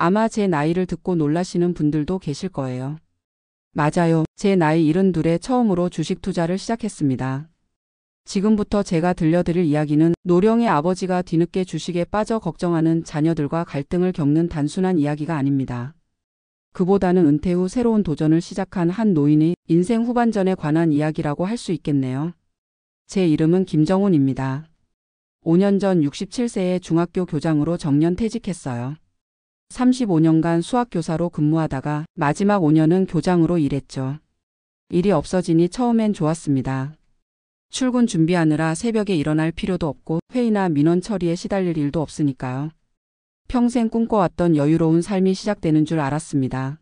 아마 제 나이를 듣고 놀라시는 분들도 계실 거예요. 맞아요. 제 나이 72에 처음으로 주식 투자를 시작했습니다. 지금부터 제가 들려드릴 이야기는 노령의 아버지가 뒤늦게 주식에 빠져 걱정하는 자녀들과 갈등을 겪는 단순한 이야기가 아닙니다. 그보다는 은퇴 후 새로운 도전을 시작한 한 노인의 인생 후반전에 관한 이야기라고 할 수 있겠네요. 제 이름은 김정훈입니다. 5년 전 67세의 중학교 교장으로 정년 퇴직했어요. 35년간 수학교사로 근무하다가 마지막 5년은 교장으로 일했죠. 일이 없어지니 처음엔 좋았습니다. 출근 준비하느라 새벽에 일어날 필요도 없고 회의나 민원 처리에 시달릴 일도 없으니까요. 평생 꿈꿔왔던 여유로운 삶이 시작되는 줄 알았습니다.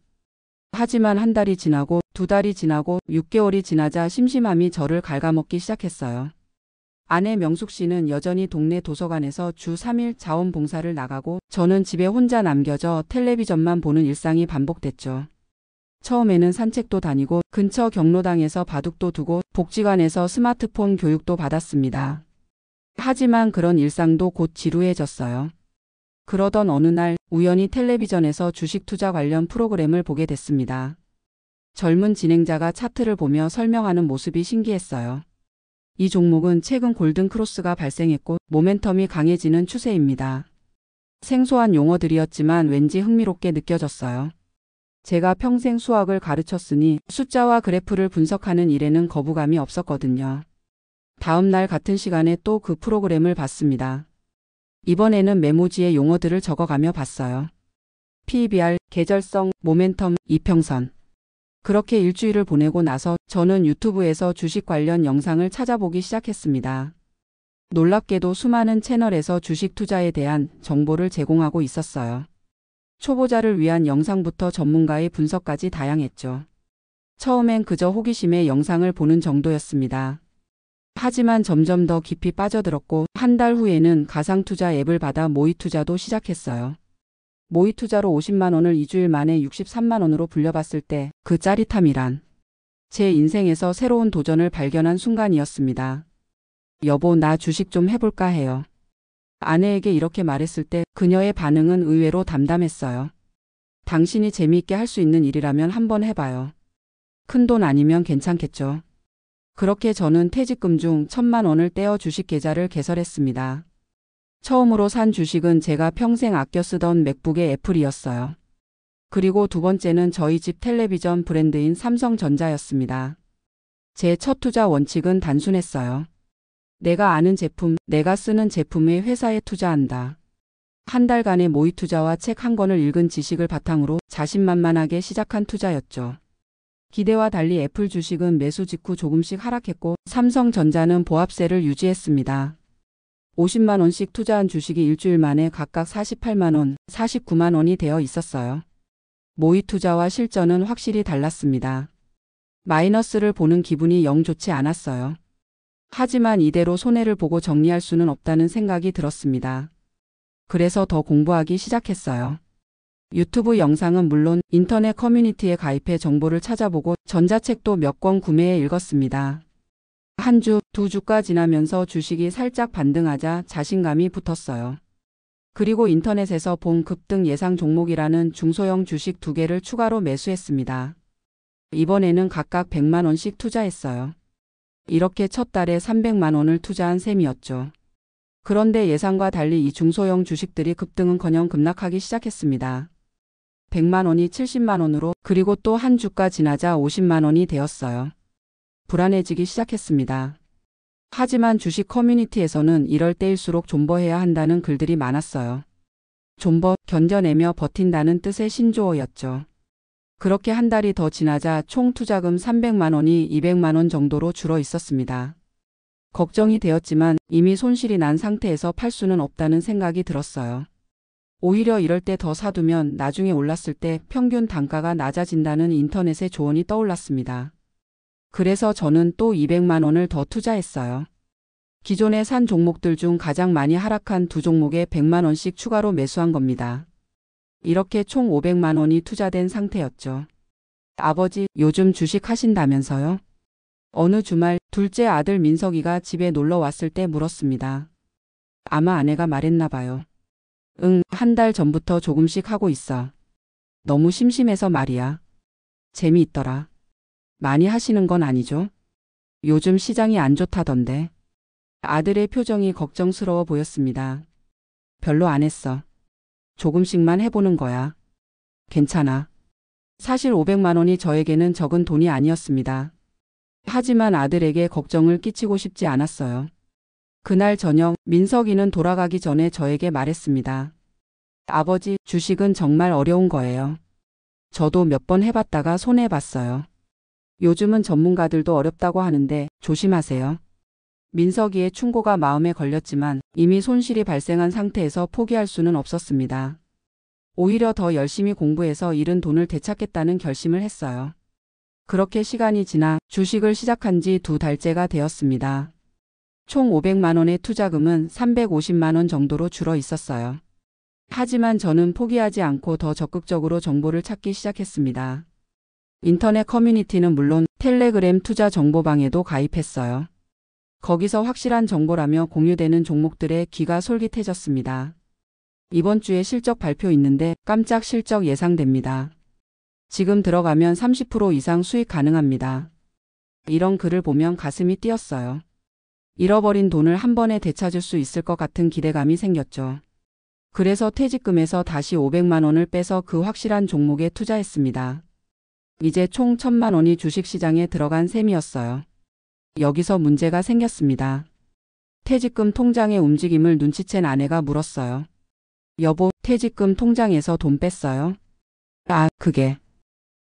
하지만 한 달이 지나고 두 달이 지나고 6개월이 지나자 심심함이 저를 갉아먹기 시작했어요. 아내 명숙 씨는 여전히 동네 도서관에서 주 3일 자원봉사를 나가고 저는 집에 혼자 남겨져 텔레비전만 보는 일상이 반복됐죠. 처음에는 산책도 다니고 근처 경로당에서 바둑도 두고 복지관에서 스마트폰 교육도 받았습니다. 하지만 그런 일상도 곧 지루해졌어요. 그러던 어느 날 우연히 텔레비전에서 주식 투자 관련 프로그램을 보게 됐습니다. 젊은 진행자가 차트를 보며 설명하는 모습이 신기했어요. 이 종목은 최근 골든 크로스가 발생했고 모멘텀이 강해지는 추세입니다. 생소한 용어들이었지만 왠지 흥미롭게 느껴졌어요. 제가 평생 수학을 가르쳤으니 숫자와 그래프를 분석하는 일에는 거부감이 없었거든요. 다음 날 같은 시간에 또 그 프로그램을 봤습니다. 이번에는 메모지에 용어들을 적어가며 봤어요. PBR, 계절성, 모멘텀, 이평선. 그렇게 일주일을 보내고 나서 저는 유튜브에서 주식 관련 영상을 찾아보기 시작했습니다. 놀랍게도 수많은 채널에서 주식 투자에 대한 정보를 제공하고 있었어요. 초보자를 위한 영상부터 전문가의 분석까지 다양했죠. 처음엔 그저 호기심에 영상을 보는 정도였습니다. 하지만 점점 더 깊이 빠져들었고 한 달 후에는 가상투자 앱을 받아 모의투자도 시작했어요. 모의투자로 50만 원을 2주일 만에 63만 원으로 불려봤을 때 그 짜릿함이란 제 인생에서 새로운 도전을 발견한 순간이었습니다. 여보, 나 주식 좀 해볼까 해요. 아내에게 이렇게 말했을 때 그녀의 반응은 의외로 담담했어요. 당신이 재미있게 할 수 있는 일이라면 한번 해봐요. 큰돈 아니면 괜찮겠죠. 그렇게 저는 퇴직금 중 1,000만 원을 떼어 주식 계좌를 개설했습니다. 처음으로 산 주식은 제가 평생 아껴 쓰던 맥북의 애플이었어요. 그리고 두 번째는 저희 집 텔레비전 브랜드인 삼성전자였습니다. 제 첫 투자 원칙은 단순했어요. 내가 아는 제품, 내가 쓰는 제품의 회사에 투자한다. 한 달간의 모의 투자와 책 한 권을 읽은 지식을 바탕으로 자신만만하게 시작한 투자였죠. 기대와 달리 애플 주식은 매수 직후 조금씩 하락했고 삼성전자는 보합세를 유지했습니다. 50만 원씩 투자한 주식이 일주일 만에 각각 48만 원, 49만 원이 되어 있었어요. 모의 투자와 실전은 확실히 달랐습니다. 마이너스를 보는 기분이 영 좋지 않았어요. 하지만 이대로 손해를 보고 정리할 수는 없다는 생각이 들었습니다. 그래서 더 공부하기 시작했어요. 유튜브 영상은 물론 인터넷 커뮤니티에 가입해 정보를 찾아보고 전자책도 몇 권 구매해 읽었습니다. 한 주, 두 주가 지나면서 주식이 살짝 반등하자 자신감이 붙었어요. 그리고 인터넷에서 본 급등 예상 종목이라는 중소형 주식 2개를 추가로 매수했습니다. 이번에는 각각 100만 원씩 투자했어요. 이렇게 첫 달에 300만 원을 투자한 셈이었죠. 그런데 예상과 달리 이 중소형 주식들이 급등은커녕 급락하기 시작했습니다. 100만 원이 70만 원으로 그리고 또 한 주가 지나자 50만 원이 되었어요. 불안해지기 시작했습니다. 하지만 주식 커뮤니티에서는 이럴 때일수록 존버해야 한다는 글들이 많았어요. 존버, 견뎌내며 버틴다는 뜻의 신조어였죠. 그렇게 한 달이 더 지나자 총 투자금 300만 원이 200만 원 정도로 줄어 있었습니다. 걱정이 되었지만 이미 손실이 난 상태에서 팔 수는 없다는 생각이 들었어요. 오히려 이럴 때 더 사두면 나중에 올랐을 때 평균 단가가 낮아진다는 인터넷의 조언이 떠올랐습니다. 그래서 저는 또 200만 원을 더 투자했어요. 기존에 산 종목들 중 가장 많이 하락한 두 종목에 100만 원씩 추가로 매수한 겁니다. 이렇게 총 500만 원이 투자된 상태였죠. 아버지, 요즘 주식 하신다면서요? 어느 주말 둘째 아들 민석이가 집에 놀러 왔을 때 물었습니다. 아마 아내가 말했나 봐요. 응, 한 달 전부터 조금씩 하고 있어. 너무 심심해서 말이야. 재미있더라. 많이 하시는 건 아니죠? 요즘 시장이 안 좋다던데. 아들의 표정이 걱정스러워 보였습니다. 별로 안 했어. 조금씩만 해보는 거야. 괜찮아. 사실 500만 원이 저에게는 적은 돈이 아니었습니다. 하지만 아들에게 걱정을 끼치고 싶지 않았어요. 그날 저녁 민석이는 돌아가기 전에 저에게 말했습니다. 아버지, 주식은 정말 어려운 거예요. 저도 몇 번 해봤다가 손해봤어요. 요즘은 전문가들도 어렵다고 하는데 조심하세요. 민석이의 충고가 마음에 걸렸지만 이미 손실이 발생한 상태에서 포기할 수는 없었습니다. 오히려 더 열심히 공부해서 잃은 돈을 되찾겠다는 결심을 했어요. 그렇게 시간이 지나 주식을 시작한 지 2달째가 되었습니다. 총 500만 원의 투자금은 350만 원 정도로 줄어 있었어요. 하지만 저는 포기하지 않고 더 적극적으로 정보를 찾기 시작했습니다. 인터넷 커뮤니티는 물론 텔레그램 투자 정보방에도 가입했어요. 거기서 확실한 정보라며 공유되는 종목들에 귀가 솔깃해졌습니다. 이번 주에 실적 발표 있는데 깜짝 실적 예상됩니다. 지금 들어가면 30% 이상 수익 가능합니다. 이런 글을 보면 가슴이 뛰었어요. 잃어버린 돈을 한 번에 되찾을 수 있을 것 같은 기대감이 생겼죠. 그래서 퇴직금에서 다시 500만 원을 빼서 그 확실한 종목에 투자했습니다. 이제 총 1000만 원이 주식시장에 들어간 셈이었어요. 여기서 문제가 생겼습니다. 퇴직금 통장의 움직임을 눈치챈 아내가 물었어요. 여보, 퇴직금 통장에서 돈 뺐어요? 아, 그게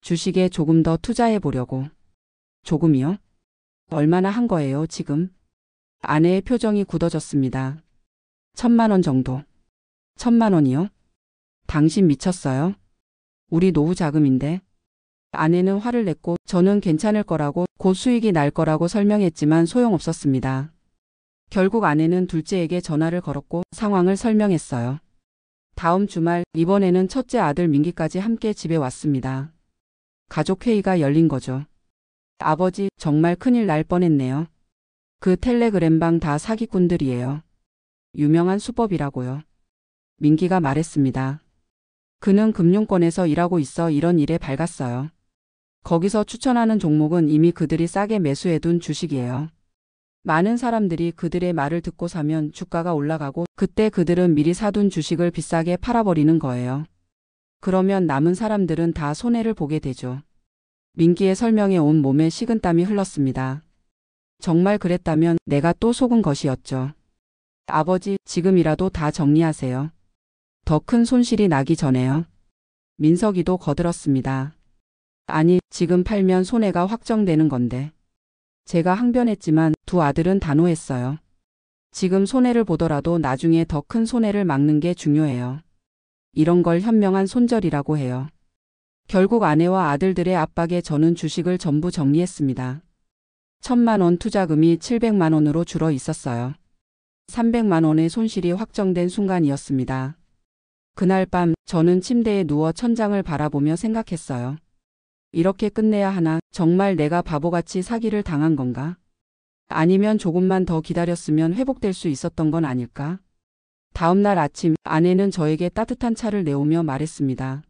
주식에 조금 더 투자해 보려고. 조금이요? 얼마나 한 거예요, 지금? 아내의 표정이 굳어졌습니다. 1000만 원 정도. 1000만 원이요? 당신 미쳤어요? 우리 노후 자금인데. 아내는 화를 냈고 저는 괜찮을 거라고 곧 수익이 날 거라고 설명했지만 소용없었습니다. 결국 아내는 둘째에게 전화를 걸었고 상황을 설명했어요. 다음 주말 이번에는 첫째 아들 민기까지 함께 집에 왔습니다. 가족회의가 열린 거죠. 아버지, 정말 큰일 날 뻔했네요. 그 텔레그램방 다 사기꾼들이에요. 유명한 수법이라고요. 민기가 말했습니다. 그는 금융권에서 일하고 있어 이런 일에 밝았어요. 거기서 추천하는 종목은 이미 그들이 싸게 매수해둔 주식이에요. 많은 사람들이 그들의 말을 듣고 사면 주가가 올라가고 그때 그들은 미리 사둔 주식을 비싸게 팔아버리는 거예요. 그러면 남은 사람들은 다 손해를 보게 되죠. 민기의 설명에 온 몸에 식은땀이 흘렀습니다. 정말 그랬다면 내가 또 속은 것이었죠. 아버지, 지금이라도 다 정리하세요. 더 큰 손실이 나기 전에요. 민석이도 거들었습니다. 아니, 지금 팔면 손해가 확정되는 건데. 제가 항변했지만 두 아들은 단호했어요. 지금 손해를 보더라도 나중에 더 큰 손해를 막는 게 중요해요. 이런 걸 현명한 손절이라고 해요. 결국 아내와 아들들의 압박에 저는 주식을 전부 정리했습니다. 1000만 원 투자금이 700만 원으로 줄어 있었어요. 300만 원의 손실이 확정된 순간이었습니다. 그날 밤 저는 침대에 누워 천장을 바라보며 생각했어요. 이렇게 끝내야 하나? 정말 내가 바보같이 사기를 당한 건가? 아니면 조금만 더 기다렸으면 회복될 수 있었던 건 아닐까? 다음 날 아침 아내는 저에게 따뜻한 차를 내오며 말했습니다.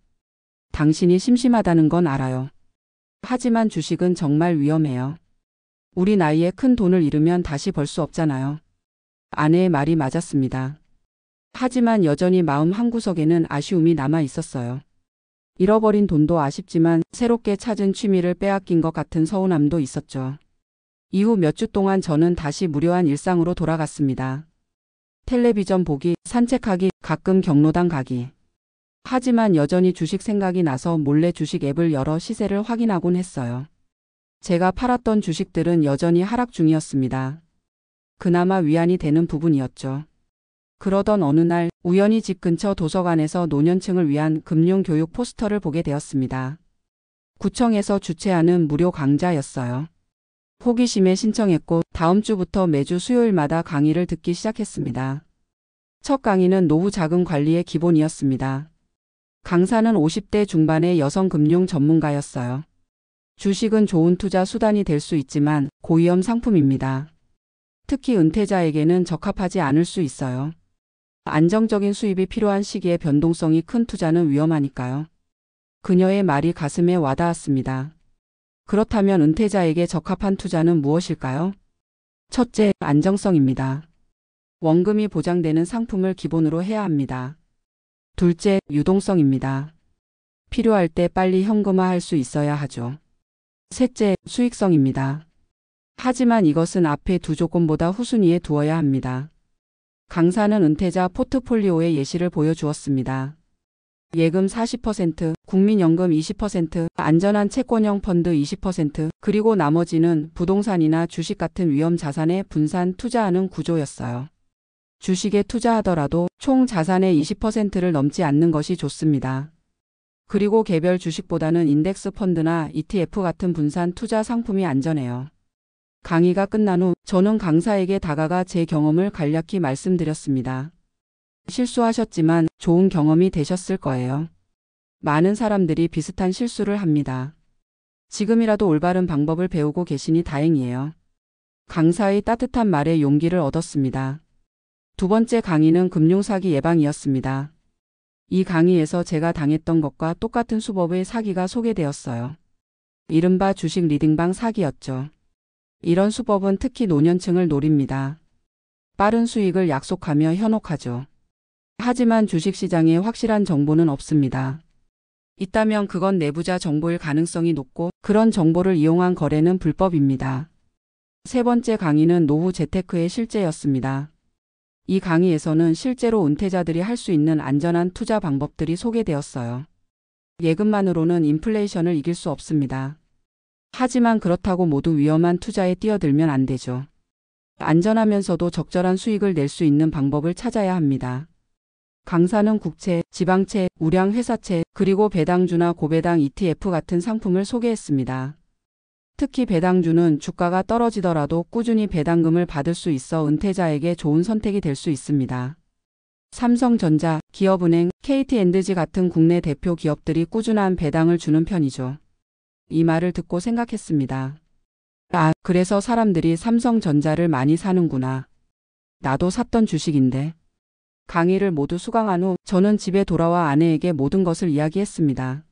당신이 심심하다는 건 알아요. 하지만 주식은 정말 위험해요. 우리 나이에 큰 돈을 잃으면 다시 벌 수 없잖아요. 아내의 말이 맞았습니다. 하지만 여전히 마음 한구석에는 아쉬움이 남아 있었어요. 잃어버린 돈도 아쉽지만 새롭게 찾은 취미를 빼앗긴 것 같은 서운함도 있었죠. 이후 몇 주 동안 저는 다시 무료한 일상으로 돌아갔습니다. 텔레비전 보기, 산책하기, 가끔 경로당 가기. 하지만 여전히 주식 생각이 나서 몰래 주식 앱을 열어 시세를 확인하곤 했어요. 제가 팔았던 주식들은 여전히 하락 중이었습니다. 그나마 위안이 되는 부분이었죠. 그러던 어느 날 우연히 집 근처 도서관에서 노년층을 위한 금융교육 포스터를 보게 되었습니다. 구청에서 주최하는 무료 강좌였어요. 호기심에 신청했고 다음 주부터 매주 수요일마다 강의를 듣기 시작했습니다. 첫 강의는 노후 자금 관리의 기본이었습니다. 강사는 50대 중반의 여성 금융 전문가였어요. 주식은 좋은 투자 수단이 될 수 있지만 고위험 상품입니다. 특히 은퇴자에게는 적합하지 않을 수 있어요. 안정적인 수입이 필요한 시기에 변동성이 큰 투자는 위험하니까요. 그녀의 말이 가슴에 와닿았습니다. 그렇다면 은퇴자에게 적합한 투자는 무엇일까요? 첫째, 안정성입니다. 원금이 보장되는 상품을 기본으로 해야 합니다. 둘째, 유동성입니다. 필요할 때 빨리 현금화할 수 있어야 하죠. 셋째, 수익성입니다. 하지만 이것은 앞에 두 조건보다 후순위에 두어야 합니다. 강사는 은퇴자 포트폴리오의 예시를 보여주었습니다. 예금 40%, 국민연금 20%, 안전한 채권형 펀드 20%, 그리고 나머지는 부동산이나 주식 같은 위험 자산에 분산 투자하는 구조였어요. 주식에 투자하더라도 총 자산의 20%를 넘지 않는 것이 좋습니다. 그리고 개별 주식보다는 인덱스 펀드나 ETF 같은 분산 투자 상품이 안전해요. 강의가 끝난 후 저는 강사에게 다가가 제 경험을 간략히 말씀드렸습니다. 실수하셨지만 좋은 경험이 되셨을 거예요. 많은 사람들이 비슷한 실수를 합니다. 지금이라도 올바른 방법을 배우고 계시니 다행이에요. 강사의 따뜻한 말에 용기를 얻었습니다. 두 번째 강의는 금융사기 예방이었습니다. 이 강의에서 제가 당했던 것과 똑같은 수법의 사기가 소개되었어요. 이른바 주식 리딩방 사기였죠. 이런 수법은 특히 노년층을 노립니다. 빠른 수익을 약속하며 현혹하죠. 하지만 주식시장에 확실한 정보는 없습니다. 있다면 그건 내부자 정보일 가능성이 높고 그런 정보를 이용한 거래는 불법입니다. 세 번째 강의는 노후 재테크의 실제였습니다. 이 강의에서는 실제로 은퇴자들이 할 수 있는 안전한 투자 방법들이 소개되었어요. 예금만으로는 인플레이션을 이길 수 없습니다. 하지만 그렇다고 모두 위험한 투자에 뛰어들면 안 되죠. 안전하면서도 적절한 수익을 낼 수 있는 방법을 찾아야 합니다. 강사는 국채, 지방채, 우량회사채, 그리고 배당주나 고배당 ETF 같은 상품을 소개했습니다. 특히 배당주는 주가가 떨어지더라도 꾸준히 배당금을 받을 수 있어 은퇴자에게 좋은 선택이 될 수 있습니다. 삼성전자, 기업은행, KT&G 같은 국내 대표 기업들이 꾸준한 배당을 주는 편이죠. 이 말을 듣고 생각했습니다. 아, 그래서 사람들이 삼성전자를 많이 사는구나. 나도 샀던 주식인데. 강의를 모두 수강한 후 저는 집에 돌아와 아내에게 모든 것을 이야기했습니다.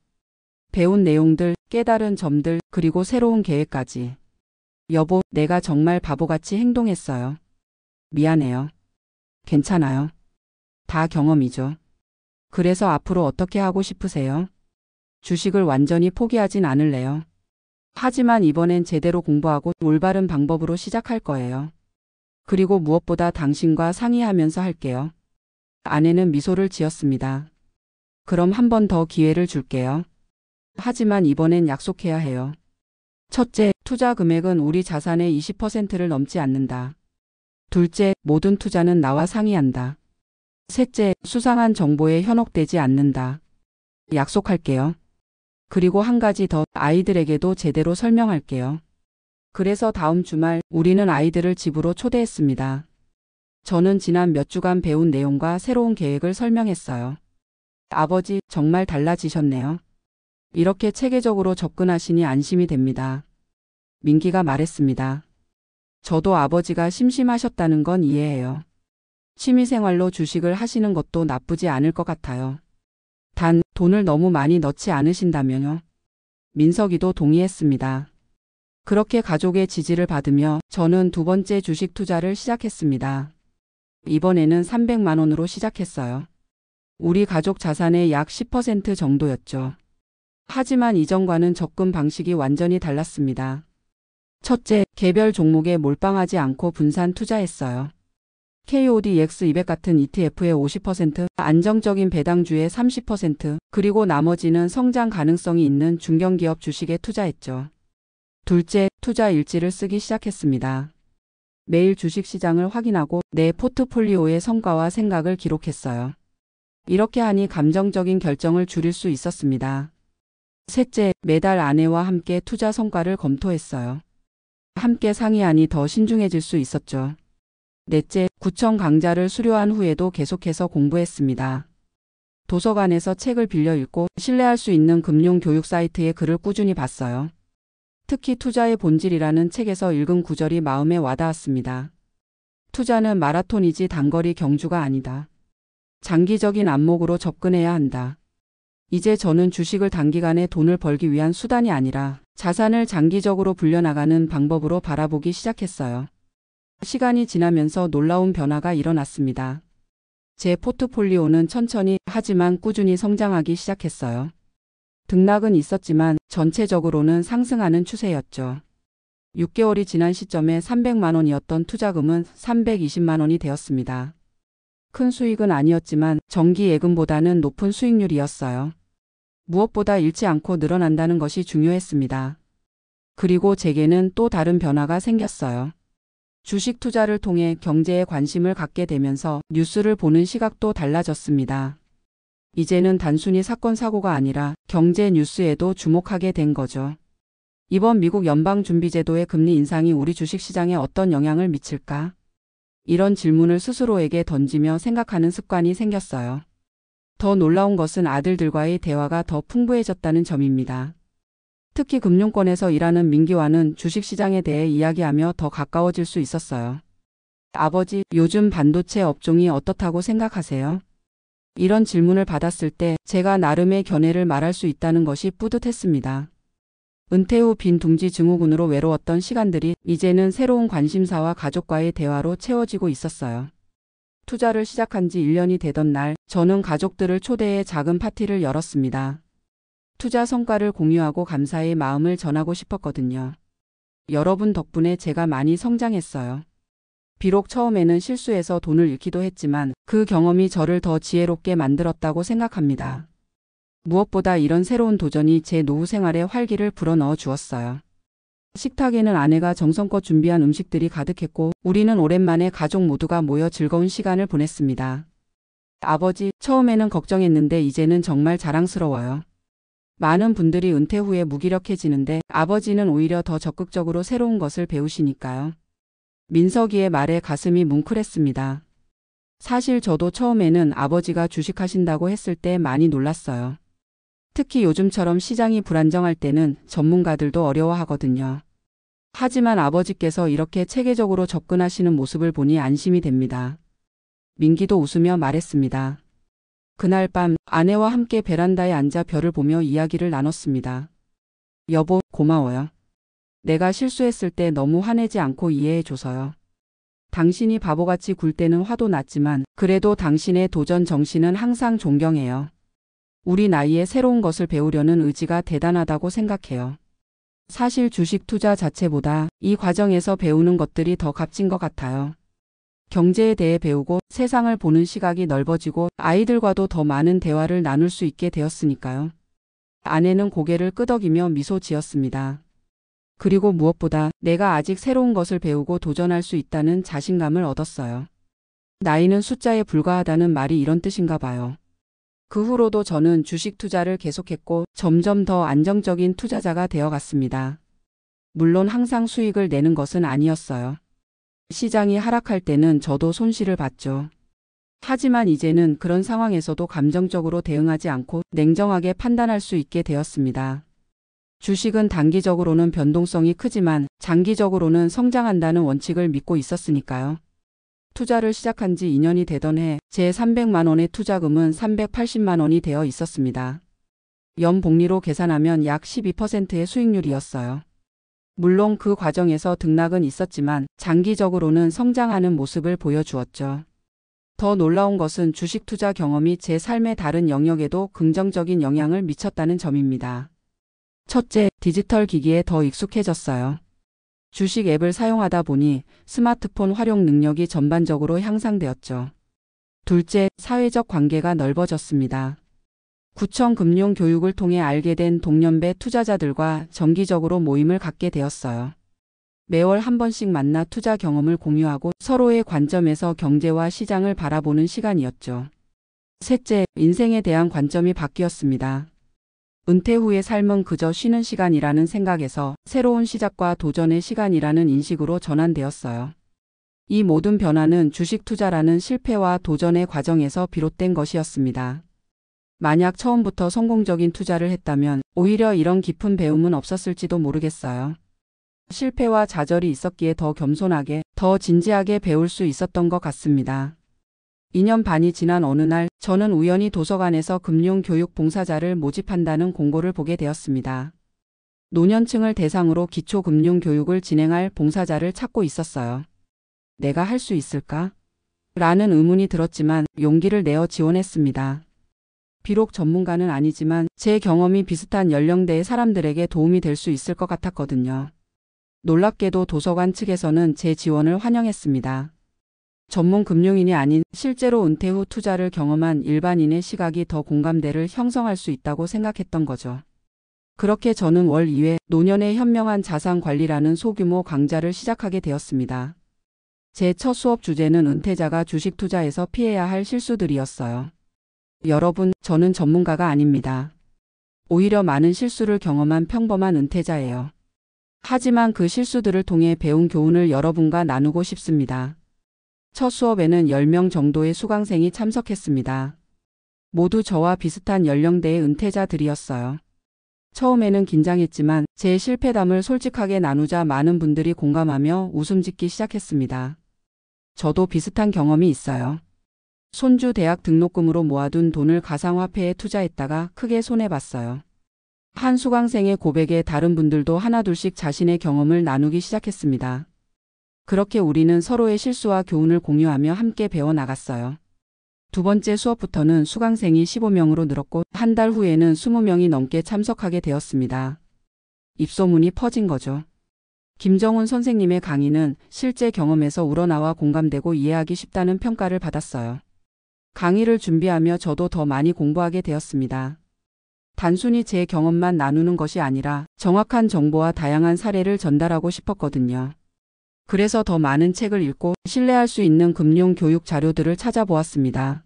배운 내용들, 깨달은 점들, 그리고 새로운 계획까지. 여보, 내가 정말 바보같이 행동했어요. 미안해요. 괜찮아요. 다 경험이죠. 그래서 앞으로 어떻게 하고 싶으세요? 주식을 완전히 포기하진 않을래요. 하지만 이번엔 제대로 공부하고 올바른 방법으로 시작할 거예요. 그리고 무엇보다 당신과 상의하면서 할게요. 아내는 미소를 지었습니다. 그럼 한 번 더 기회를 줄게요. 하지만 이번엔 약속해야 해요. 첫째, 투자 금액은 우리 자산의 20%를 넘지 않는다. 둘째, 모든 투자는 나와 상의한다. 셋째, 수상한 정보에 현혹되지 않는다. 약속할게요. 그리고 한 가지 더, 아이들에게도 제대로 설명할게요. 그래서 다음 주말 우리는 아이들을 집으로 초대했습니다. 저는 지난 몇 주간 배운 내용과 새로운 계획을 설명했어요. 아버지, 정말 달라지셨네요. 이렇게 체계적으로 접근하시니 안심이 됩니다. 민기가 말했습니다. 저도 아버지가 심심하셨다는 건 이해해요. 취미생활로 주식을 하시는 것도 나쁘지 않을 것 같아요. 단, 돈을 너무 많이 넣지 않으신다면요. 민석이도 동의했습니다. 그렇게 가족의 지지를 받으며 저는 두 번째 주식 투자를 시작했습니다. 이번에는 300만 원으로 시작했어요. 우리 가족 자산의 약 10% 정도였죠. 하지만 이전과는 접근 방식이 완전히 달랐습니다. 첫째, 개별 종목에 몰빵하지 않고 분산 투자했어요. KODX200 같은 ETF의 50%, 안정적인 배당주의 30%, 그리고 나머지는 성장 가능성이 있는 중견기업 주식에 투자했죠. 둘째, 투자 일지를 쓰기 시작했습니다. 매일 주식시장을 확인하고 내 포트폴리오의 성과와 생각을 기록했어요. 이렇게 하니 감정적인 결정을 줄일 수 있었습니다. 셋째, 매달 아내와 함께 투자 성과를 검토했어요. 함께 상의하니 더 신중해질 수 있었죠. 넷째, 구청 강좌를 수료한 후에도 계속해서 공부했습니다. 도서관에서 책을 빌려 읽고 신뢰할 수 있는 금융 교육 사이트의 글을 꾸준히 봤어요. 특히 투자의 본질이라는 책에서 읽은 구절이 마음에 와닿았습니다. 투자는 마라톤이지 단거리 경주가 아니다. 장기적인 안목으로 접근해야 한다. 이제 저는 주식을 단기간에 돈을 벌기 위한 수단이 아니라 자산을 장기적으로 불려나가는 방법으로 바라보기 시작했어요. 시간이 지나면서 놀라운 변화가 일어났습니다. 제 포트폴리오는 천천히 하지만 꾸준히 성장하기 시작했어요. 등락은 있었지만 전체적으로는 상승하는 추세였죠. 6개월이 지난 시점에 300만 원이었던 투자금은 320만 원이 되었습니다. 큰 수익은 아니었지만 정기 예금보다는 높은 수익률이었어요. 무엇보다 잃지 않고 늘어난다는 것이 중요했습니다. 그리고 제게는 또 다른 변화가 생겼어요. 주식 투자를 통해 경제에 관심을 갖게 되면서 뉴스를 보는 시각도 달라졌습니다. 이제는 단순히 사건 사고가 아니라 경제 뉴스에도 주목하게 된 거죠. 이번 미국 연방준비제도의 금리 인상이 우리 주식시장에 어떤 영향을 미칠까? 이런 질문을 스스로에게 던지며 생각하는 습관이 생겼어요. 더 놀라운 것은 아들들과의 대화가 더 풍부해졌다는 점입니다. 특히 금융권에서 일하는 민기와는 주식시장에 대해 이야기하며 더 가까워질 수 있었어요. 아버지, 요즘 반도체 업종이 어떻다고 생각하세요? 이런 질문을 받았을 때 제가 나름의 견해를 말할 수 있다는 것이 뿌듯했습니다. 은퇴 후 빈 둥지 증후군으로 외로웠던 시간들이 이제는 새로운 관심사와 가족과의 대화로 채워지고 있었어요. 투자를 시작한 지 1년이 되던 날, 저는 가족들을 초대해 작은 파티를 열었습니다. 투자 성과를 공유하고 감사의 마음을 전하고 싶었거든요. 여러분 덕분에 제가 많이 성장했어요. 비록 처음에는 실수해서 돈을 잃기도 했지만 그 경험이 저를 더 지혜롭게 만들었다고 생각합니다. 무엇보다 이런 새로운 도전이 제 노후 생활에 활기를 불어넣어 주었어요. 식탁에는 아내가 정성껏 준비한 음식들이 가득했고 우리는 오랜만에 가족 모두가 모여 즐거운 시간을 보냈습니다. 아버지, 처음에는 걱정했는데 이제는 정말 자랑스러워요. 많은 분들이 은퇴 후에 무기력해지는데 아버지는 오히려 더 적극적으로 새로운 것을 배우시니까요. 민석이의 말에 가슴이 뭉클했습니다. 사실 저도 처음에는 아버지가 주식하신다고 했을 때 많이 놀랐어요. 특히 요즘처럼 시장이 불안정할 때는 전문가들도 어려워하거든요. 하지만 아버지께서 이렇게 체계적으로 접근하시는 모습을 보니 안심이 됩니다. 민기도 웃으며 말했습니다. 그날 밤 아내와 함께 베란다에 앉아 별을 보며 이야기를 나눴습니다. 여보, 고마워요. 내가 실수했을 때 너무 화내지 않고 이해해줘서요. 당신이 바보같이 굴 때는 화도 났지만 그래도 당신의 도전 정신은 항상 존경해요. 우리 나이에 새로운 것을 배우려는 의지가 대단하다고 생각해요. 사실 주식 투자 자체보다 이 과정에서 배우는 것들이 더 값진 것 같아요. 경제에 대해 배우고 세상을 보는 시각이 넓어지고 아이들과도 더 많은 대화를 나눌 수 있게 되었으니까요. 아내는 고개를 끄덕이며 미소 지었습니다. 그리고 무엇보다 내가 아직 새로운 것을 배우고 도전할 수 있다는 자신감을 얻었어요. 나이는 숫자에 불과하다는 말이 이런 뜻인가 봐요. 그 후로도 저는 주식 투자를 계속했고 점점 더 안정적인 투자자가 되어갔습니다. 물론 항상 수익을 내는 것은 아니었어요. 시장이 하락할 때는 저도 손실을 봤죠. 하지만 이제는 그런 상황에서도 감정적으로 대응하지 않고 냉정하게 판단할 수 있게 되었습니다. 주식은 단기적으로는 변동성이 크지만 장기적으로는 성장한다는 원칙을 믿고 있었으니까요. 투자를 시작한 지 2년이 되던 해 제 300만 원의 투자금은 380만 원이 되어 있었습니다. 연복리로 계산하면 약 12%의 수익률이었어요. 물론 그 과정에서 등락은 있었지만 장기적으로는 성장하는 모습을 보여주었죠. 더 놀라운 것은 주식 투자 경험이 제 삶의 다른 영역에도 긍정적인 영향을 미쳤다는 점입니다. 첫째, 디지털 기기에 더 익숙해졌어요. 주식 앱을 사용하다 보니 스마트폰 활용 능력이 전반적으로 향상되었죠. 둘째, 사회적 관계가 넓어졌습니다. 구청 금융 교육을 통해 알게 된 동년배 투자자들과 정기적으로 모임을 갖게 되었어요. 매월 한 번씩 만나 투자 경험을 공유하고 서로의 관점에서 경제와 시장을 바라보는 시간이었죠. 셋째, 인생에 대한 관점이 바뀌었습니다. 은퇴 후의 삶은 그저 쉬는 시간이라는 생각에서 새로운 시작과 도전의 시간이라는 인식으로 전환되었어요. 이 모든 변화는 주식 투자라는 실패와 도전의 과정에서 비롯된 것이었습니다. 만약 처음부터 성공적인 투자를 했다면 오히려 이런 깊은 배움은 없었을지도 모르겠어요. 실패와 좌절이 있었기에 더 겸손하게, 더 진지하게 배울 수 있었던 것 같습니다. 2년 반이 지난 어느 날 저는 우연히 도서관에서 금융교육 봉사자를 모집한다는 공고를 보게 되었습니다. 노년층을 대상으로 기초금융교육을 진행할 봉사자를 찾고 있었어요. 내가 할 수 있을까? 라는 의문이 들었지만 용기를 내어 지원했습니다. 비록 전문가는 아니지만 제 경험이 비슷한 연령대의 사람들에게 도움이 될 수 있을 것 같았거든요. 놀랍게도 도서관 측에서는 제 지원을 환영했습니다. 전문 금융인이 아닌 실제로 은퇴 후 투자를 경험한 일반인의 시각이 더 공감대를 형성할 수 있다고 생각했던 거죠. 그렇게 저는 월 2회 노년의 현명한 자산 관리라는 소규모 강좌를 시작하게 되었습니다. 제 첫 수업 주제는 은퇴자가 주식 투자에서 피해야 할 실수들이었어요. 여러분, 저는 전문가가 아닙니다. 오히려 많은 실수를 경험한 평범한 은퇴자예요. 하지만 그 실수들을 통해 배운 교훈을 여러분과 나누고 싶습니다. 첫 수업에는 10명 정도의 수강생이 참석했습니다. 모두 저와 비슷한 연령대의 은퇴자들이었어요. 처음에는 긴장했지만 제 실패담을 솔직하게 나누자 많은 분들이 공감하며 웃음 짓기 시작했습니다. 저도 비슷한 경험이 있어요. 손주 대학 등록금으로 모아둔 돈을 가상화폐에 투자했다가 크게 손해봤어요. 한 수강생의 고백에 다른 분들도 하나둘씩 자신의 경험을 나누기 시작했습니다. 그렇게 우리는 서로의 실수와 교훈을 공유하며 함께 배워나갔어요. 두 번째 수업부터는 수강생이 15명으로 늘었고 한 달 후에는 20명이 넘게 참석하게 되었습니다. 입소문이 퍼진 거죠. 김정훈 선생님의 강의는 실제 경험에서 우러나와 공감되고 이해하기 쉽다는 평가를 받았어요. 강의를 준비하며 저도 더 많이 공부하게 되었습니다. 단순히 제 경험만 나누는 것이 아니라 정확한 정보와 다양한 사례를 전달하고 싶었거든요. 그래서 더 많은 책을 읽고 신뢰할 수 있는 금융 교육 자료들을 찾아보았습니다.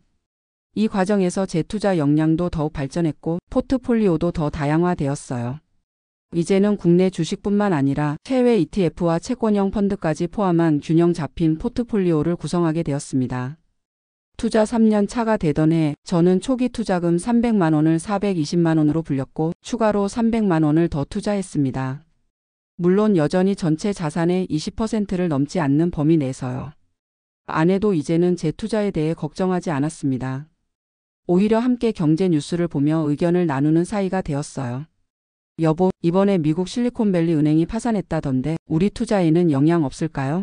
이 과정에서 제 투자 역량도 더욱 발전했고 포트폴리오도 더 다양화되었어요. 이제는 국내 주식뿐만 아니라 해외 ETF와 채권형 펀드까지 포함한 균형 잡힌 포트폴리오를 구성하게 되었습니다. 투자 3년 차가 되던 해 저는 초기 투자금 300만 원을 420만 원으로 불렸고 추가로 300만 원을 더 투자했습니다. 물론 여전히 전체 자산의 20%를 넘지 않는 범위 내에서요. 아내도 이제는 제 투자에 대해 걱정하지 않았습니다. 오히려 함께 경제 뉴스를 보며 의견을 나누는 사이가 되었어요. 여보, 이번에 미국 실리콘밸리 은행이 파산했다던데 우리 투자에는 영향 없을까요?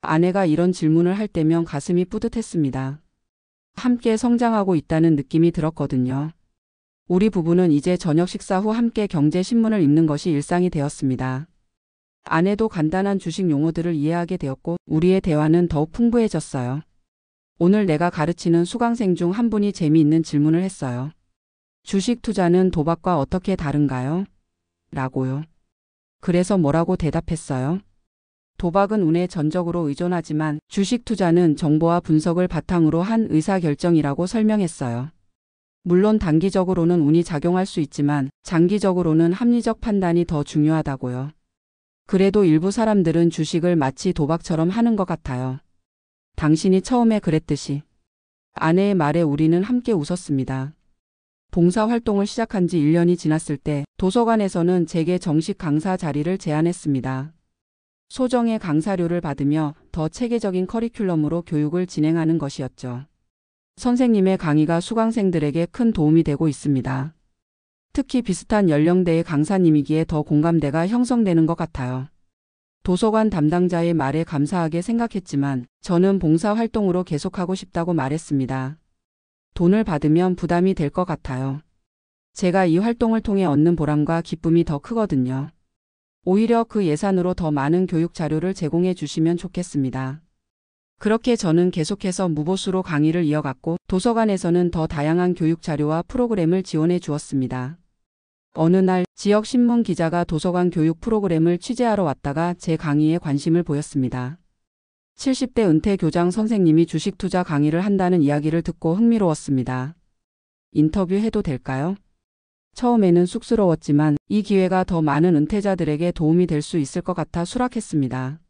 아내가 이런 질문을 할 때면 가슴이 뿌듯했습니다. 함께 성장하고 있다는 느낌이 들었거든요. 우리 부부는 이제 저녁 식사 후 함께 경제신문을 읽는 것이 일상이 되었습니다. 아내도 간단한 주식 용어들을 이해하게 되었고 우리의 대화는 더욱 풍부해졌어요. 오늘 내가 가르치는 수강생 중 한 분이 재미있는 질문을 했어요. 주식 투자는 도박과 어떻게 다른가요? 라고요. 그래서 뭐라고 대답했어요? 도박은 운에 전적으로 의존하지만 주식 투자는 정보와 분석을 바탕으로 한 의사결정이라고 설명했어요. 물론 단기적으로는 운이 작용할 수 있지만 장기적으로는 합리적 판단이 더 중요하다고요. 그래도 일부 사람들은 주식을 마치 도박처럼 하는 것 같아요. 당신이 처음에 그랬듯이. 아내의 말에 우리는 함께 웃었습니다. 봉사활동을 시작한 지 1년이 지났을 때 도서관에서는 제게 정식 강사 자리를 제안했습니다. 소정의 강사료를 받으며 더 체계적인 커리큘럼으로 교육을 진행하는 것이었죠. 선생님의 강의가 수강생들에게 큰 도움이 되고 있습니다. 특히 비슷한 연령대의 강사님이기에 더 공감대가 형성되는 것 같아요. 도서관 담당자의 말에 감사하게 생각했지만 저는 봉사활동으로 계속하고 싶다고 말했습니다. 돈을 받으면 부담이 될 것 같아요. 제가 이 활동을 통해 얻는 보람과 기쁨이 더 크거든요. 오히려 그 예산으로 더 많은 교육 자료를 제공해 주시면 좋겠습니다. 그렇게 저는 계속해서 무보수로 강의를 이어갔고 도서관에서는 더 다양한 교육 자료와 프로그램을 지원해 주었습니다. 어느 날 지역 신문 기자가 도서관 교육 프로그램을 취재하러 왔다가 제 강의에 관심을 보였습니다. 70대 은퇴 교장 선생님이 주식 투자 강의를 한다는 이야기를 듣고 흥미로웠습니다. 인터뷰해도 될까요? 처음에는 쑥스러웠지만 이 기회가 더 많은 은퇴자들에게 도움이 될 수 있을 것 같아 수락했습니다.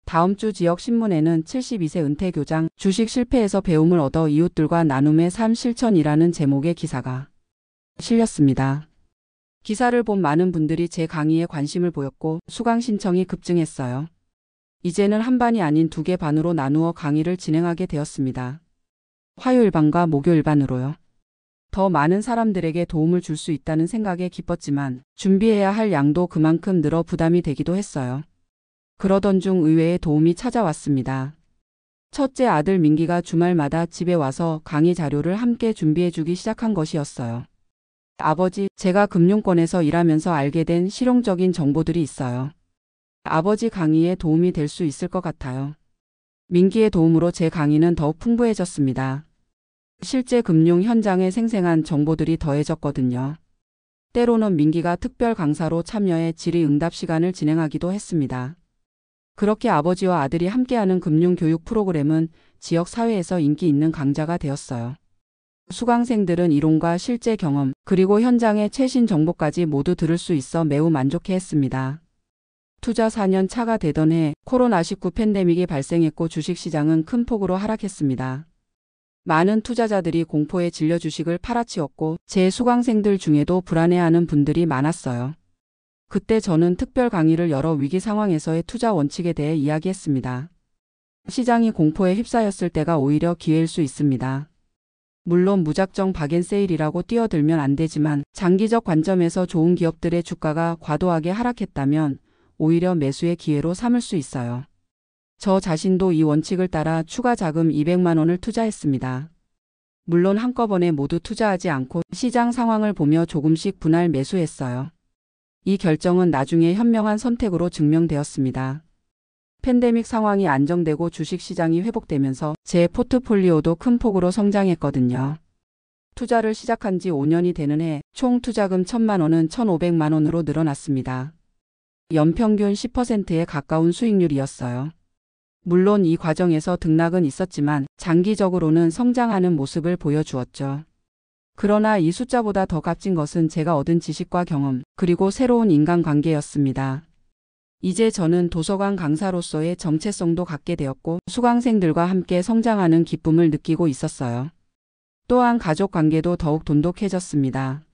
다음 주 지역 신문에는 72세 은퇴 교장, 주식 실패에서 배움을 얻어 이웃들과 나눔의 삶 실천이라는 제목의 기사가 실렸습니다. 기사를 본 많은 분들이 제 강의에 관심을 보였고 수강 신청이 급증했어요. 이제는 한 반이 아닌 2개 반으로 나누어 강의를 진행하게 되었습니다. 화요일반과 목요일반으로요. 더 많은 사람들에게 도움을 줄 수 있다는 생각에 기뻤지만 준비해야 할 양도 그만큼 늘어 부담이 되기도 했어요. 그러던 중 의외의 도움이 찾아왔습니다. 첫째 아들 민기가 주말마다 집에 와서 강의 자료를 함께 준비해주기 시작한 것이었어요. 아버지, 제가 금융권에서 일하면서 알게 된 실용적인 정보들이 있어요. 아버지 강의에 도움이 될 수 있을 것 같아요. 민기의 도움으로 제 강의는 더욱 풍부해졌습니다. 실제 금융 현장의 생생한 정보들이 더해졌거든요. 때로는 민기가 특별 강사로 참여해 질의응답 시간을 진행하기도 했습니다. 그렇게 아버지와 아들이 함께하는 금융교육 프로그램은 지역 사회에서 인기 있는 강좌가 되었어요. 수강생들은 이론과 실제 경험, 그리고 현장의 최신 정보까지 모두 들을 수 있어 매우 만족해했습니다. 투자 4년 차가 되던 해 코로나19 팬데믹이 발생했고 주식시장은 큰 폭으로 하락했습니다. 많은 투자자들이 공포에 질려 주식을 팔아치웠고 제 수강생들 중에도 불안해하는 분들이 많았어요. 그때 저는 특별 강의를 열어 위기 상황에서의 투자 원칙에 대해 이야기했습니다. 시장이 공포에 휩싸였을 때가 오히려 기회일 수 있습니다. 물론 무작정 박앤세일이라고 뛰어들면 안 되지만 장기적 관점에서 좋은 기업들의 주가가 과도하게 하락했다면 오히려 매수의 기회로 삼을 수 있어요. 저 자신도 이 원칙을 따라 추가 자금 200만 원을 투자했습니다. 물론 한꺼번에 모두 투자하지 않고 시장 상황을 보며 조금씩 분할 매수했어요. 이 결정은 나중에 현명한 선택으로 증명되었습니다. 팬데믹 상황이 안정되고 주식시장이 회복되면서 제 포트폴리오도 큰 폭으로 성장했거든요. 투자를 시작한 지 5년이 되는 해 총 투자금 1,000만 원은 1,500만 원으로 늘어났습니다. 연평균 10%에 가까운 수익률이었어요. 물론 이 과정에서 등락은 있었지만 장기적으로는 성장하는 모습을 보여주었죠. 그러나 이 숫자보다 더 값진 것은 제가 얻은 지식과 경험, 그리고 새로운 인간관계였습니다. 이제 저는 도서관 강사로서의 정체성도 갖게 되었고 수강생들과 함께 성장하는 기쁨을 느끼고 있었어요. 또한 가족 관계도 더욱 돈독해졌습니다.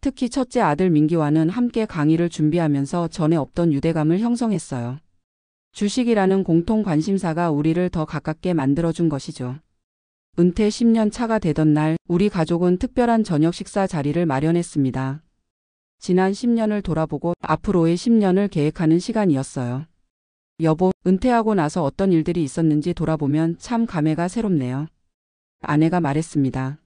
특히 첫째 아들 민기와는 함께 강의를 준비하면서 전에 없던 유대감을 형성했어요. 주식이라는 공통 관심사가 우리를 더 가깝게 만들어준 것이죠. 은퇴 10년 차가 되던 날 우리 가족은 특별한 저녁 식사 자리를 마련했습니다. 지난 10년을 돌아보고 앞으로의 10년을 계획하는 시간이었어요. 여보, 은퇴하고 나서 어떤 일들이 있었는지 돌아보면 참 감회가 새롭네요. 아내가 말했습니다.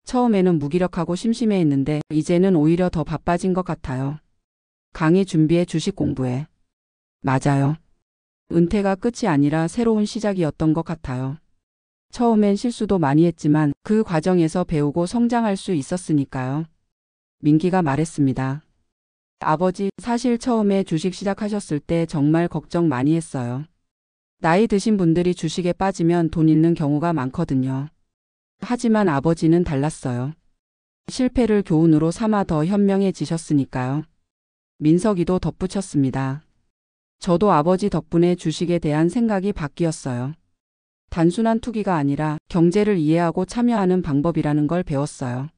처음에는 무기력하고 심심해했는데 이제는 오히려 더 바빠진 것 같아요. 강의 준비에 주식 공부에. 맞아요. 은퇴가 끝이 아니라 새로운 시작이었던 것 같아요. 처음엔 실수도 많이 했지만 그 과정에서 배우고 성장할 수 있었으니까요. 민기가 말했습니다. 아버지, 사실 처음에 주식 시작하셨을 때 정말 걱정 많이 했어요. 나이 드신 분들이 주식에 빠지면 돈 잃는 경우가 많거든요. 하지만 아버지는 달랐어요. 실패를 교훈으로 삼아 더 현명해지셨으니까요. 민석이도 덧붙였습니다. 저도 아버지 덕분에 주식에 대한 생각이 바뀌었어요. 단순한 투기가 아니라 경제를 이해하고 참여하는 방법이라는 걸 배웠어요.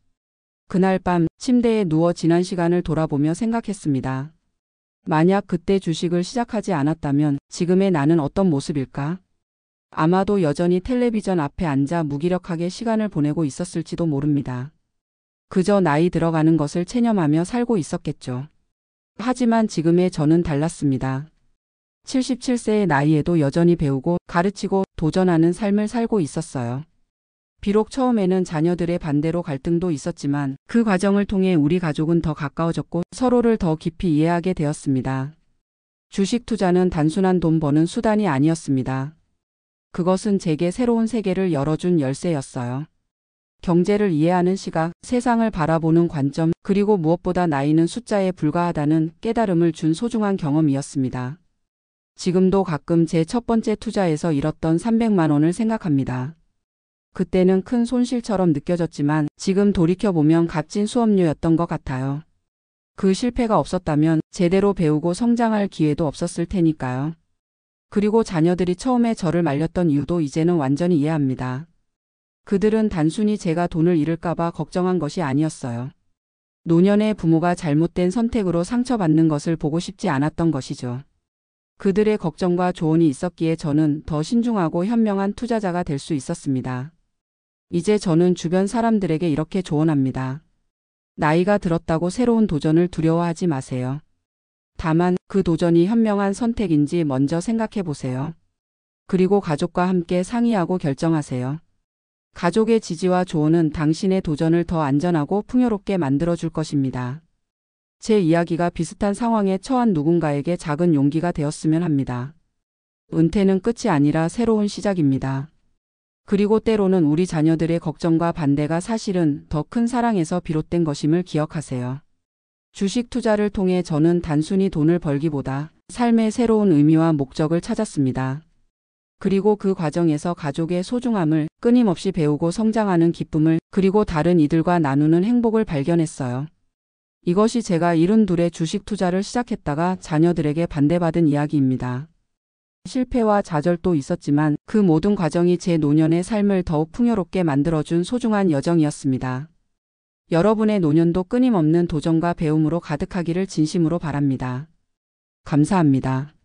그날 밤 침대에 누워 지난 시간을 돌아보며 생각했습니다. 만약 그때 주식을 시작하지 않았다면 지금의 나는 어떤 모습일까? 아마도 여전히 텔레비전 앞에 앉아 무기력하게 시간을 보내고 있었을지도 모릅니다. 그저 나이 들어가는 것을 체념하며 살고 있었겠죠. 하지만 지금의 저는 달랐습니다. 77세의 나이에도 여전히 배우고 가르치고 도전하는 삶을 살고 있었어요. 비록 처음에는 자녀들의 반대로 갈등도 있었지만 그 과정을 통해 우리 가족은 더 가까워졌고 서로를 더 깊이 이해하게 되었습니다. 주식 투자는 단순한 돈 버는 수단이 아니었습니다. 그것은 제게 새로운 세계를 열어준 열쇠였어요. 경제를 이해하는 시각, 세상을 바라보는 관점, 그리고 무엇보다 나이는 숫자에 불과하다는 깨달음을 준 소중한 경험이었습니다. 지금도 가끔 제 첫 번째 투자에서 잃었던 300만 원을 생각합니다. 그때는 큰 손실처럼 느껴졌지만 지금 돌이켜보면 값진 수업료였던 것 같아요. 그 실패가 없었다면 제대로 배우고 성장할 기회도 없었을 테니까요. 그리고 자녀들이 처음에 저를 말렸던 이유도 이제는 완전히 이해합니다. 그들은 단순히 제가 돈을 잃을까봐 걱정한 것이 아니었어요. 노년의 부모가 잘못된 선택으로 상처받는 것을 보고 싶지 않았던 것이죠. 그들의 걱정과 조언이 있었기에 저는 더 신중하고 현명한 투자자가 될 수 있었습니다. 이제 저는 주변 사람들에게 이렇게 조언합니다. 나이가 들었다고 새로운 도전을 두려워하지 마세요. 다만 그 도전이 현명한 선택인지 먼저 생각해 보세요. 그리고 가족과 함께 상의하고 결정하세요. 가족의 지지와 조언은 당신의 도전을 더 안전하고 풍요롭게 만들어줄 것입니다. 제 이야기가 비슷한 상황에 처한 누군가에게 작은 용기가 되었으면 합니다. 은퇴는 끝이 아니라 새로운 시작입니다. 그리고 때로는 우리 자녀들의 걱정과 반대가 사실은 더 큰 사랑에서 비롯된 것임을 기억하세요. 주식 투자를 통해 저는 단순히 돈을 벌기보다 삶의 새로운 의미와 목적을 찾았습니다. 그리고 그 과정에서 가족의 소중함을 끊임없이 배우고 성장하는 기쁨을, 그리고 다른 이들과 나누는 행복을 발견했어요. 이것이 제가 72에 주식 투자를 시작했다가 자녀들에게 반대받은 이야기입니다. 실패와 좌절도 있었지만 그 모든 과정이 제 노년의 삶을 더욱 풍요롭게 만들어준 소중한 여정이었습니다. 여러분의 노년도 끊임없는 도전과 배움으로 가득하기를 진심으로 바랍니다. 감사합니다.